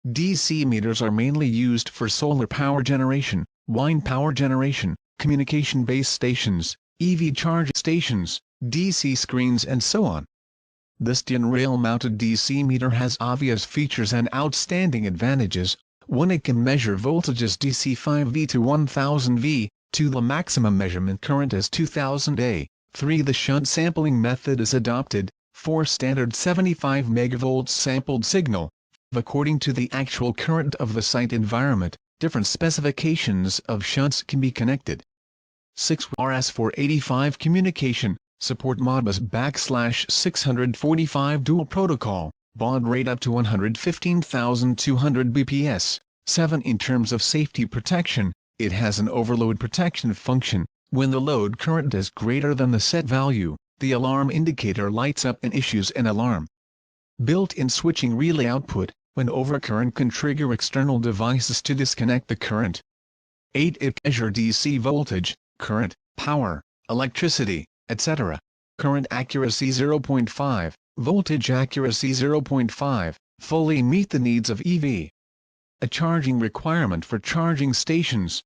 DC meters are mainly used for solar power generation, wind power generation, communication base stations, EV charge stations, DC screens and so on. This DIN rail-mounted DC meter has obvious features and outstanding advantages. 1. It can measure voltages DC 5V to 1000V, 2. The maximum measurement current is 2000 A. 3. The shunt sampling method is adopted. 4. Standard 75 MV sampled signal. According to the actual current of the site environment, different specifications of shunts can be connected. 6. RS485 communication, support Modbus /645 dual protocol, baud rate up to 115,200 bps. 7. In terms of safety protection, it has an overload protection function. When the load current is greater than the set value, the alarm indicator lights up and issues an alarm. Built-in switching relay output, when overcurrent can trigger external devices to disconnect the current. 8. It measures DC voltage, current, power, electricity, etc. Current accuracy 0.5, voltage accuracy 0.5, fully meet the needs of EV. A charging requirement for charging stations,